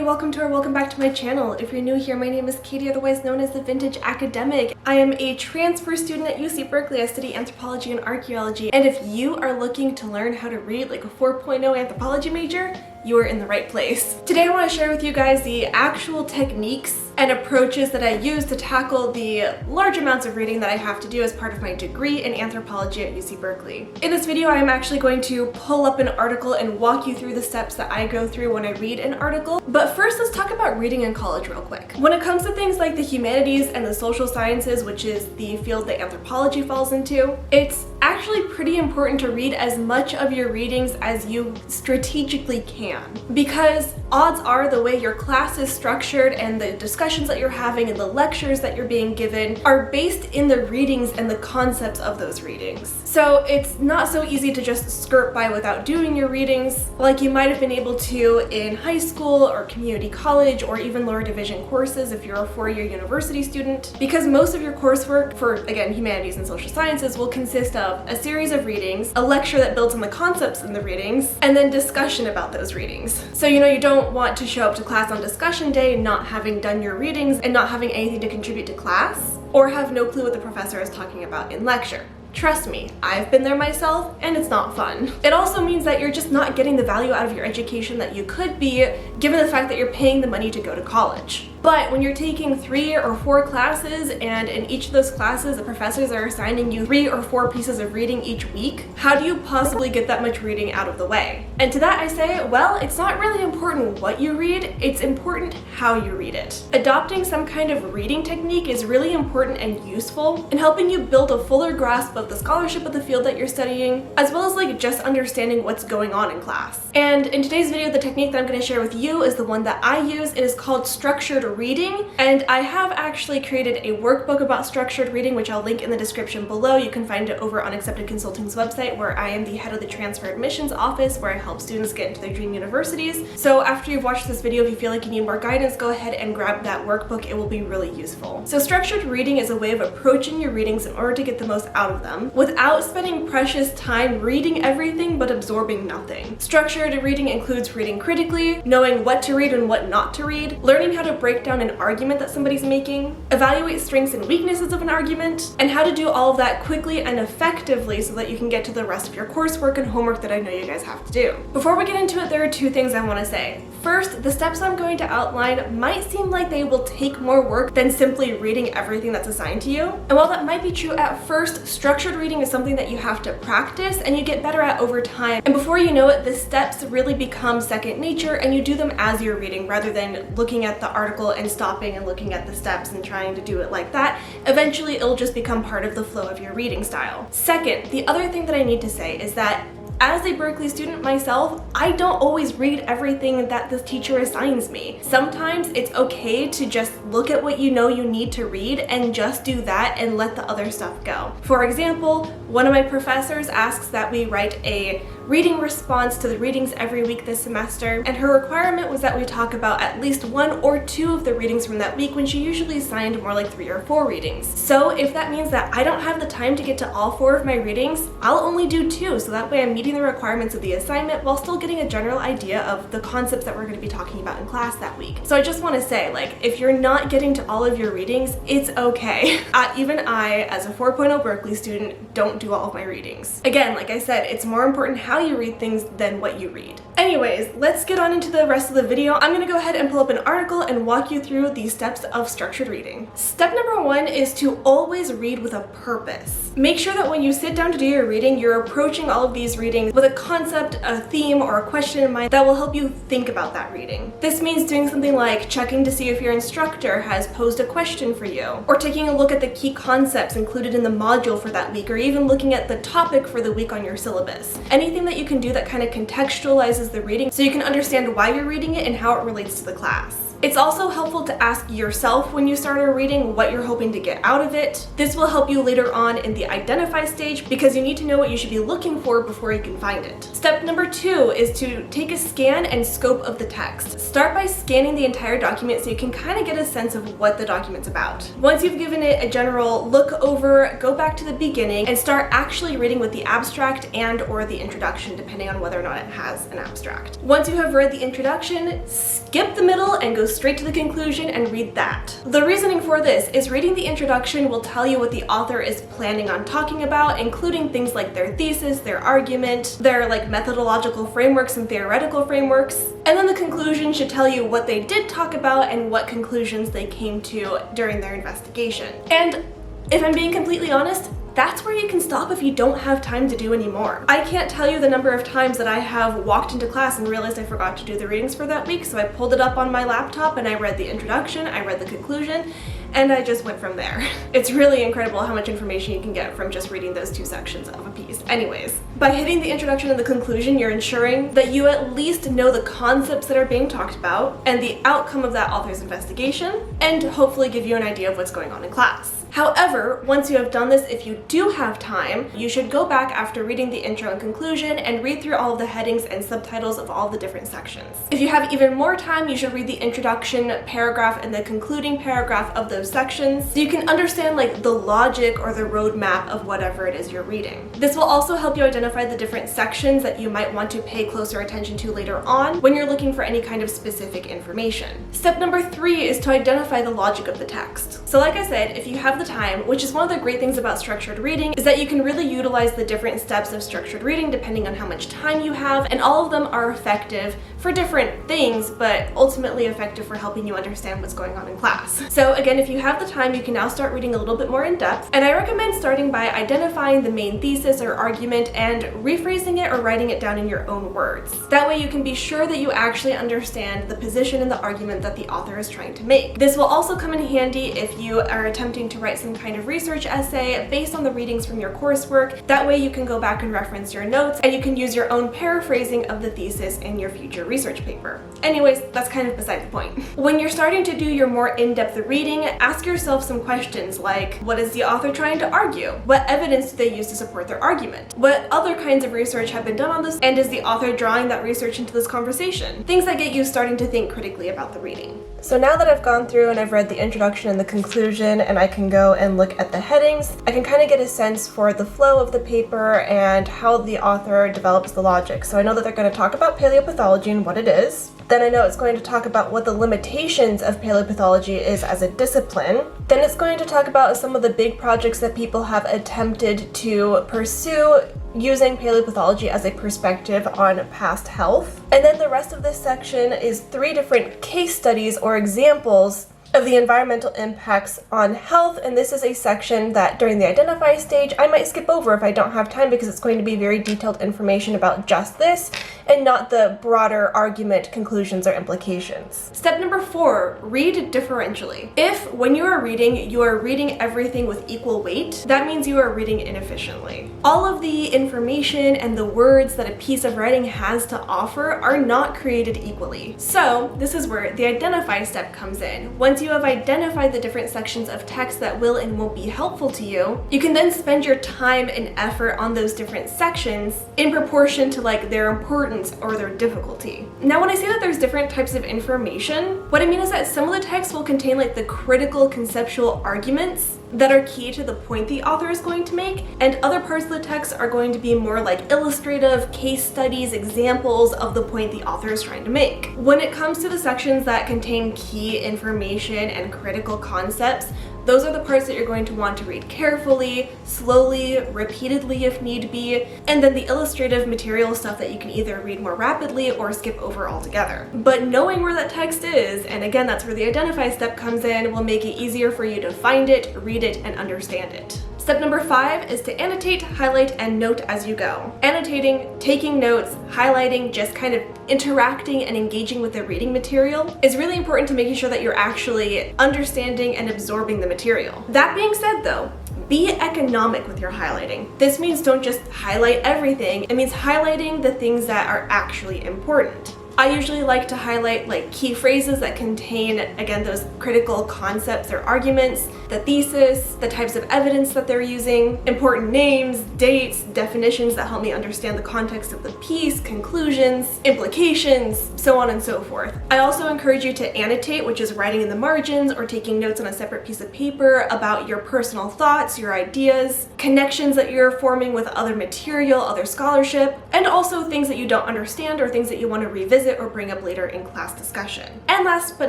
welcome back to my channel. If you're new here, my name is Katie, otherwise known as the Vintage Academic. I am a transfer student at UC Berkeley. I study anthropology and archaeology, and if you are looking to learn how to read like a 4.0 anthropology major, you are in the right place. Today I want to share with you guys the actual techniques and approaches that I use to tackle the large amounts of reading that I have to do as part of my degree in anthropology at UC Berkeley. In this video, I am actually going to pull up an article and walk you through the steps that I go through when I read an article. But first, let's talk about reading in college real quick. When it comes to things like the humanities and the social sciences, which is the field that anthropology falls into, it's actually pretty important to read as much of your readings as you strategically can. Because odds are the way your class is structured and the discussions that you're having and the lectures that you're being given are based in the readings and the concepts of those readings. So it's not so easy to just skirt by without doing your readings like you might have been able to in high school or community college or even lower division courses if you're a four-year university student, because most of your coursework for, again, humanities and social sciences will consist of a series of readings, a lecture that builds on the concepts in the readings, and then discussion about those readings. So you don't want to show up to class on discussion day not having done your readings and not having anything to contribute to class, or have no clue what the professor is talking about in lecture. Trust me, I've been there myself, and it's not fun. It also means that you're just not getting the value out of your education that you could be, given the fact that you're paying the money to go to college. But when you're taking 3 or 4 classes, and in each of those classes the professors are assigning you 3 or 4 pieces of reading each week, how do you possibly get that much reading out of the way? And to that I say, well, it's not really important what you read, it's important how you read it. Adopting some kind of reading technique is really important and useful in helping you build a fuller grasp of the scholarship of the field that you're studying, as well as just understanding what's going on in class. And in today's video, the technique that I'm going to share with you is the one that I use. It is called structured reading, and I have actually created a workbook about structured reading, which I'll link in the description below. You can find it over on Accepted Consulting's website, where I am the head of the transfer admissions office, where I help students get into their dream universities. So after you've watched this video, if you feel like you need more guidance, go ahead and grab that workbook. It will be really useful. So structured reading is a way of approaching your readings in order to get the most out of them without spending precious time reading everything but absorbing nothing. Structured reading includes reading critically, knowing what to read and what not to read, learning how to break down an argument that somebody's making, evaluate strengths and weaknesses of an argument, and how to do all of that quickly and effectively so that you can get to the rest of your coursework and homework that I know you guys have to do. Before we get into it, there are 2 things I want to say. First, the steps I'm going to outline might seem like they will take more work than simply reading everything that's assigned to you. And while that might be true at first, structured reading is something that you have to practice and you get better at over time. And before you know it, the steps really become second nature and you do them as you're reading rather than looking at the article and stopping and looking at the steps and trying to do it like that. Eventually, it'll just become part of the flow of your reading style. Second, the other thing that I need to say is that as a Berkeley student myself, I don't always read everything that the teacher assigns me. Sometimes it's okay to just look at what you know you need to read and just do that and let the other stuff go. For example, one of my professors asks that we write a reading response to the readings every week this semester, and her requirement was that we talk about at least 1 or 2 of the readings from that week when she usually assigned more like 3 or 4 readings. So if that means that I don't have the time to get to all 4 of my readings, I'll only do 2, so that way I'm meeting the requirements of the assignment while still getting a general idea of the concepts that we're going to be talking about in class that week. So I just want to say, if you're not getting to all of your readings, it's okay. Even I, as a 4.0 Berkeley student, don't do all of my readings. Again, like I said, it's more important how you read things than what you read. Anyways, let's get on into the rest of the video. I'm gonna go ahead and pull up an article and walk you through the steps of structured reading. Step number 1 is to always read with a purpose. Make sure that when you sit down to do your reading, you're approaching all of these readings with a concept, a theme, or a question in mind that will help you think about that reading. This means doing something like checking to see if your instructor has posed a question for you, or taking a look at the key concepts included in the module for that week, or even looking at the topic for the week on your syllabus. Anything that you can do that kind of contextualizes the reading so you can understand why you're reading it and how it relates to the class. It's also helpful to ask yourself when you start a reading what you're hoping to get out of it. This will help you later on in the identify stage because you need to know what you should be looking for before you can find it. Step number 2 is to take a scan and scope of the text. Start by scanning the entire document so you can kind of get a sense of what the document's about. Once you've given it a general look over, go back to the beginning and start actually reading with the abstract and or the introduction, depending on whether or not it has an abstract. Once you have read the introduction, skip the middle and go straight to the conclusion and read that. The reasoning for this is reading the introduction will tell you what the author is planning on talking about, including things like their thesis, their argument, their methodological frameworks and theoretical frameworks. And then the conclusion should tell you what they did talk about and what conclusions they came to during their investigation. And if I'm being completely honest, that's where you can stop if you don't have time to do any more. I can't tell you the number of times that I have walked into class and realized I forgot to do the readings for that week, so I pulled it up on my laptop and I read the introduction, I read the conclusion, and I just went from there. It's really incredible how much information you can get from just reading those 2 sections of a piece. Anyways, by hitting the introduction and the conclusion, you're ensuring that you at least know the concepts that are being talked about and the outcome of that author's investigation, and hopefully give you an idea of what's going on in class. However, once you have done this, if you do have time, you should go back after reading the intro and conclusion and read through all of the headings and subtitles of all the different sections. If you have even more time, you should read the introduction paragraph and the concluding paragraph of those sections so you can understand the logic or the roadmap of whatever it is you're reading. This will also help you identify the different sections that you might want to pay closer attention to later on when you're looking for any kind of specific information. Step number 3 is to identify the logic of the text. So like I said, if you have the time, which is one of the great things about structured reading, is that you can really utilize the different steps of structured reading depending on how much time you have, and all of them are effective for different things, but ultimately effective for helping you understand what's going on in class. So again, if you have the time, you can now start reading a little bit more in depth, and I recommend starting by identifying the main thesis or argument and rephrasing it or writing it down in your own words. That way you can be sure that you actually understand the position and the argument that the author is trying to make. This will also come in handy if you are attempting to write some kind of research essay based on the readings from your coursework. That way you can go back and reference your notes and you can use your own paraphrasing of the thesis in your future research paper. Anyways, that's kind of beside the point. When you're starting to do your more in-depth reading, ask yourself some questions like, what is the author trying to argue? What evidence do they use to support their argument? What other kinds of research have been done on this? And is the author drawing that research into this conversation? Things that get you starting to think critically about the reading. So now that I've gone through and I've read the introduction and the conclusion and I can go and look at the headings, I can kind of get a sense for the flow of the paper and how the author develops the logic. So I know that they're going to talk about paleopathology and what it is. Then I know it's going to talk about what the limitations of paleopathology is as a discipline. Then it's going to talk about some of the big projects that people have attempted to pursue using paleopathology as a perspective on past health. And then the rest of this section is 3 different case studies or examples of the environmental impacts on health, and this is a section that during the identify stage I might skip over if I don't have time because it's going to be very detailed information about just this and not the broader argument, conclusions, or implications. Step number 4, read differentially. If when you are reading everything with equal weight, that means you are reading inefficiently. All of the information and the words that a piece of writing has to offer are not created equally. So this is where the identify step comes in. Once you have identified the different sections of text that will and won't be helpful to you, you can then spend your time and effort on those different sections in proportion to their importance or their difficulty. Now when I say that there's different types of information, what I mean is that some of the text will contain the critical conceptual arguments that are key to the point the author is going to make, and other parts of the text are going to be more illustrative case studies, examples of the point the author is trying to make. When it comes to the sections that contain key information and critical concepts, those are the parts that you're going to want to read carefully, slowly, repeatedly if need be, and then the illustrative material stuff that you can either read more rapidly or skip over altogether. But knowing where that text is, and again that's where the identify step comes in, will make it easier for you to find it, read it, and understand it. Step number 5 is to annotate, highlight, and note as you go. Annotating, taking notes, highlighting, just kind of interacting and engaging with the reading material is really important to making sure that you're actually understanding and absorbing the material. That being said though, be economic with your highlighting. This means don't just highlight everything, it means highlighting the things that are actually important. I usually like to highlight like key phrases that contain, again, those critical concepts or arguments, the thesis, the types of evidence that they're using, important names, dates, definitions that help me understand the context of the piece, conclusions, implications, so on and so forth. I also encourage you to annotate, which is writing in the margins or taking notes on a separate piece of paper about your personal thoughts, your ideas, connections that you're forming with other material, other scholarship, and also things that you don't understand or things that you want to revisit or bring up later in class discussion. And last but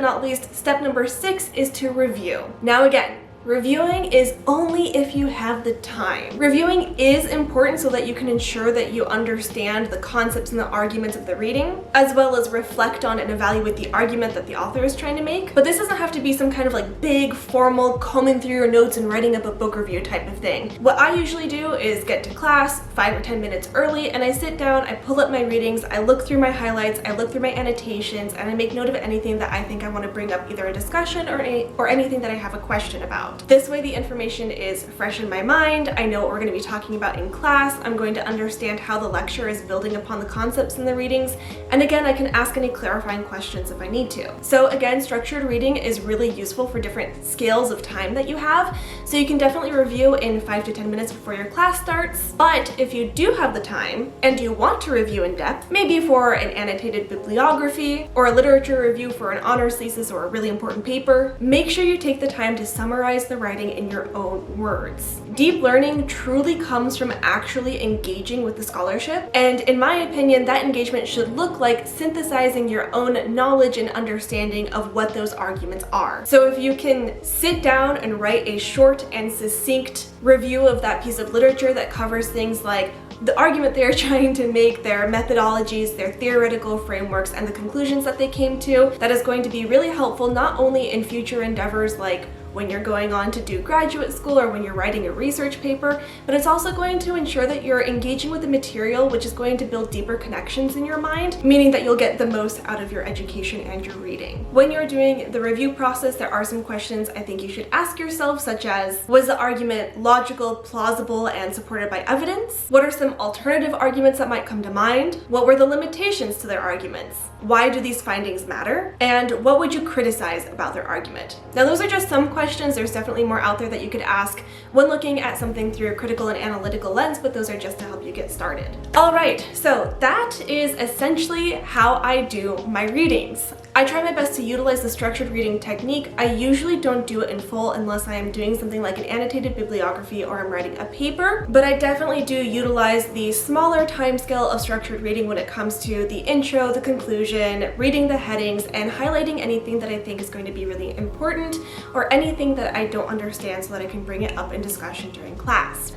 not least, step number 6 is to review. Now again, reviewing is only if you have the time. Reviewing is important so that you can ensure that you understand the concepts and the arguments of the reading, as well as reflect on and evaluate the argument that the author is trying to make. But this doesn't have to be some kind of like big, formal, combing through your notes and writing up a book review type of thing. What I usually do is get to class 5 or 10 minutes early, and I sit down, I pull up my readings, I look through my highlights, I look through my annotations, and I make note of anything that I think I want to bring up, either a discussion or anything that I have a question about. This way the information is fresh in my mind, I know what we're going to be talking about in class, I'm going to understand how the lecture is building upon the concepts in the readings, and again, I can ask any clarifying questions if I need to. So again, structured reading is really useful for different scales of time that you have, so you can definitely review in 5 to 10 minutes before your class starts. But if you do have the time and you want to review in depth, maybe for an annotated bibliography or a literature review for an honors thesis or a really important paper, make sure you take the time to summarize the writing in your own words. Deep learning truly comes from actually engaging with the scholarship, and in my opinion, that engagement should look like synthesizing your own knowledge and understanding of what those arguments are. So if you can sit down and write a short and succinct review of that piece of literature that covers things like the argument they're trying to make, their methodologies, their theoretical frameworks, and the conclusions that they came to, that is going to be really helpful not only in future endeavors like when you're going on to do graduate school or when you're writing a research paper, but it's also going to ensure that you're engaging with the material, which is going to build deeper connections in your mind, meaning that you'll get the most out of your education and your reading. When you're doing the review process, there are some questions I think you should ask yourself, such as, was the argument logical, plausible, and supported by evidence? What are some alternative arguments that might come to mind? What were the limitations to their arguments? Why do these findings matter? And what would you criticize about their argument? Now, those are just some questions. There's definitely more out there that you could ask when looking at something through a critical and analytical lens, but those are just to help you get started. All right, so that is essentially how I do my readings. I try my best to utilize the structured reading technique. I usually don't do it in full unless I am doing something like an annotated bibliography or I'm writing a paper, but I definitely do utilize the smaller time scale of structured reading when it comes to the intro, the conclusion, reading the headings, and highlighting anything that I think is going to be really important or anything that I don't understand so that I can bring it up in discussion during class.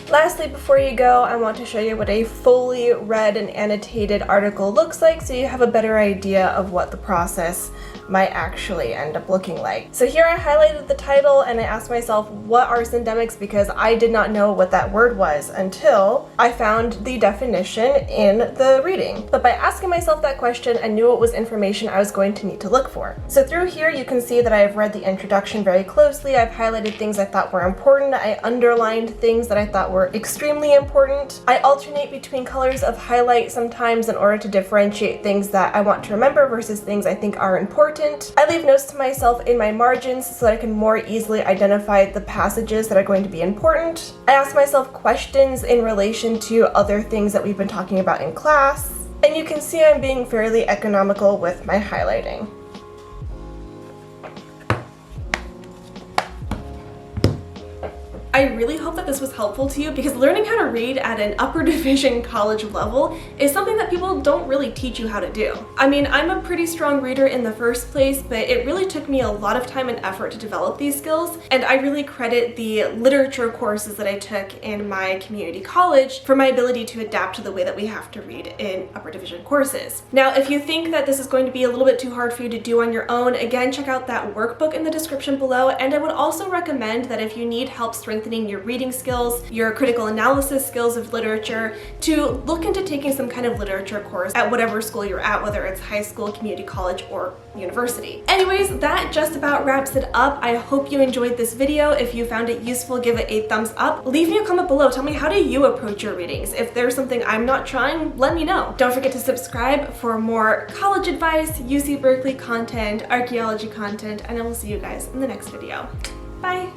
Lastly, before you go, I want to show you what a fully read and annotated article looks like so you have a better idea of what the process might actually end up looking like. So here I highlighted the title and I asked myself, what are syndemics? Because I did not know what that word was until I found the definition in the reading. But by asking myself that question, I knew it was information I was going to need to look for. So through here, you can see that I've read the introduction very closely. I've highlighted things I thought were important. I underlined things that I thought were extremely important. I alternate between colors of highlight sometimes in order to differentiate things that I want to remember versus things I think are important. I leave notes to myself in my margins so that I can more easily identify the passages that are going to be important. I ask myself questions in relation to other things that we've been talking about in class. And you can see I'm being fairly economical with my highlighting. I really hope that this was helpful to you because learning how to read at an upper division college level is something that people don't really teach you how to do. I mean, I'm a pretty strong reader in the first place, but it really took me a lot of time and effort to develop these skills, and I really credit the literature courses that I took in my community college for my ability to adapt to the way that we have to read in upper division courses. Now, if you think that this is going to be a little bit too hard for you to do on your own, again, check out that workbook in the description below, and I would also recommend that if you need help strengthening strengthening your reading skills, your critical analysis skills of literature, to look into taking some kind of literature course at whatever school you're at, whether it's high school, community college, or university. Anyways, that just about wraps it up. I hope you enjoyed this video. If you found it useful, give it a thumbs up. Leave me a comment below. Tell me, how do you approach your readings? If there's something I'm not trying, let me know. Don't forget to subscribe for more college advice, UC Berkeley content, archaeology content, and I will see you guys in the next video. Bye!